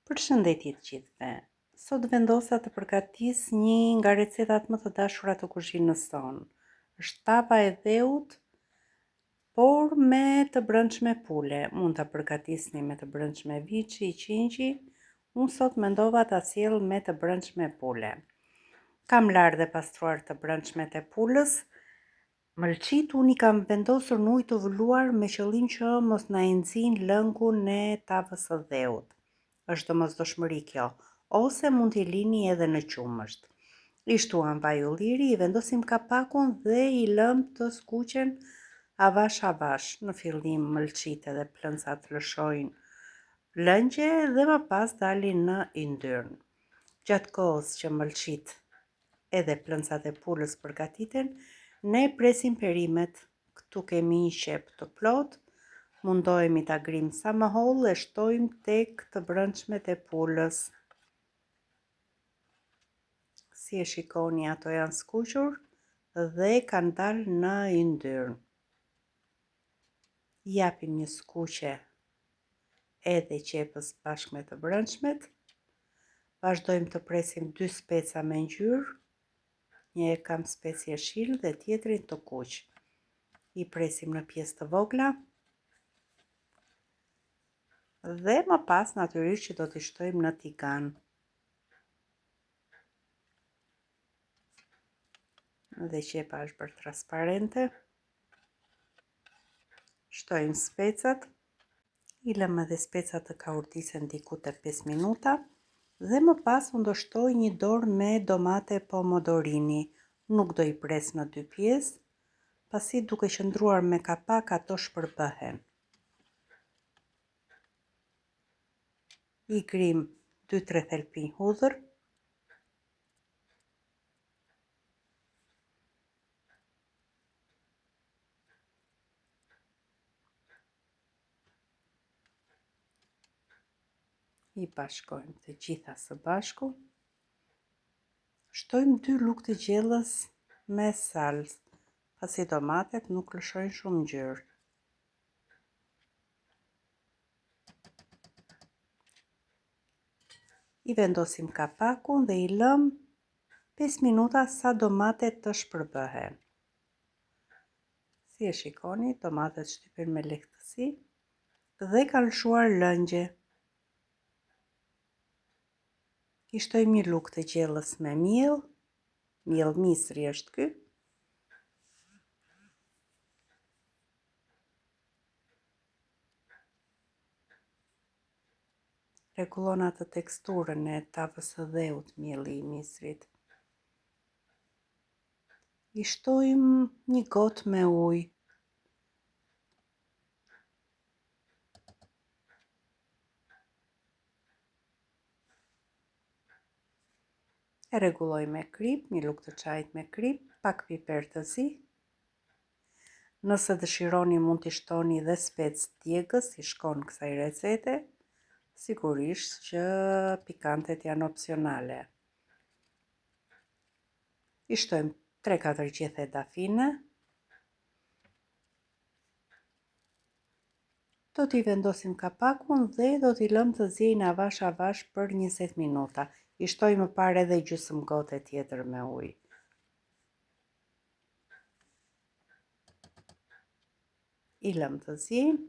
Përshëndetje të gjithëve. Sot vendosa të përgatis një nga recetat më të dashura të kuzhinës tonë. Është tava e dheut, por me të brëndshme pule. Mund ta përgatisni me të brëndshme viçi, qingji. Unë sot mendova ta sjell me të brëndshme pule. Kam larë dhe pastruar të brëndshmet e pulës. Mëlçit unë i kam vendosur në ujë të vëlluar me qëllim që mos na e nxjin lëngun e tavës së dheut. Është domosdoshmëri kjo, ose mund t'i lini edhe në qumësht. I shtuam vaj ulliri, i vendosim kapakun dhe i lëm të skuqen avash. Në fillim mëlçit edhe plëncat lëshojnë lëngje dhe më pas dalin në yndyrn. Gjatë kohës që mëlçit edhe plëncat e pulës përgatiten, ne presim perimet. Këtu kemi një qep të plot. Mundohemi ta grim sa më hollë e shtojmë tek të brëndshmet e pulës. Si e shikoni, ato janë skuqur dhe kanë dalë në yndyrn. Japim një skuqe edhe qepës bashkë me të brëndshmet. Vazhdojmë të presim 2 speca me ngjyrë. Një e kam specë jeshil dhe tjetrin të kuq. I presim në pjesë të vogla. Dhe më pas natyrisht që do t'i shtojmë në tigan. Dhe qepa është bërë transparente. Shtojmë specat. I lëm edhe specat të kaurdisen diku te 5 minuta. Dhe më pas unë do shtoj një dorë me domate pomodorini. Nuk do i pres në 2 pjesë, pasi duke qëndruar me kapak ato shpërbëhen. I grim 2-3 thelpinj hudhër. I bashkojmë të gjitha së bashku. Shtojmë 2 lugë të gjellës me salcë, pasi domatet nuk lëshojnë shumë ngjyrë. I vendosim kapakun dhe i lëm 5 minuta sa domatet të shpërbëhen. Si e shikoni, domatet shtypen me lehtësi dhe kanë lëshuar lëngje. I shtojmë një lugë të gjellës me miell, miell misri është ky. Rregullon atë teksturën e tavës së dheut mielli i misrit. I shtojmë një gotë me ujë. E rregulloj me krip, një lugë të çajit me krip, pak piper të zi. Nëse dëshironi mund t'i shtoni dhe specë djegës, i shkon kësaj recete. Sigurisht që pikantet janë opsionale. I shtojmë 3-4 gjethe dafine. Do t'i vendosim kapakun dhe do t'i lëm të ziejnë avash për 20 minuta. I shtoj më parë edhe gjysmë gote tjetër me ujë. I lëm të ziejnë.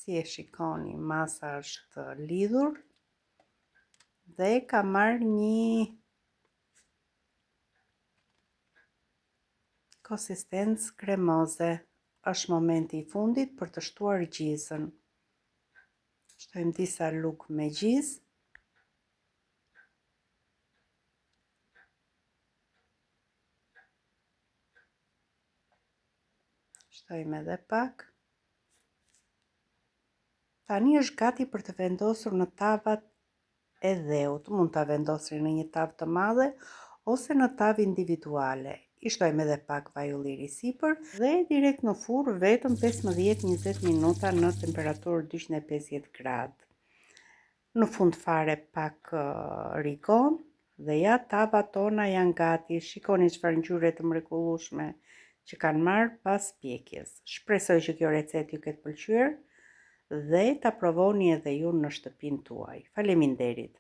Si e shikoni, masa është lidhur dhe ka marrë një konsistencë kremoze. Është momenti i fundit për të shtuar gjizën. Shtojmë disa lugë me gjizë. Shtojmë edhe pak. Tani është gati për të vendosur në tavat e dheut. Mund ta vendosni në një tavë të madhe ose në tavë individuale. I shtojmë edhe pak vaj ulliri sipër dhe direkt në furrë vetëm 15-20 minuta në temperaturë 250 gradë. Në fund fare pak rigon dhe ja tavat tona janë gati. Shikoni çfarë ngjyre të mrekullueshme që kanë marrë pas pjekjes. Shpresoj që kjo recetë ju ketë pëlqyer. dhe ta provoni edhe ju në shtëpinë tuaj. Faleminderit.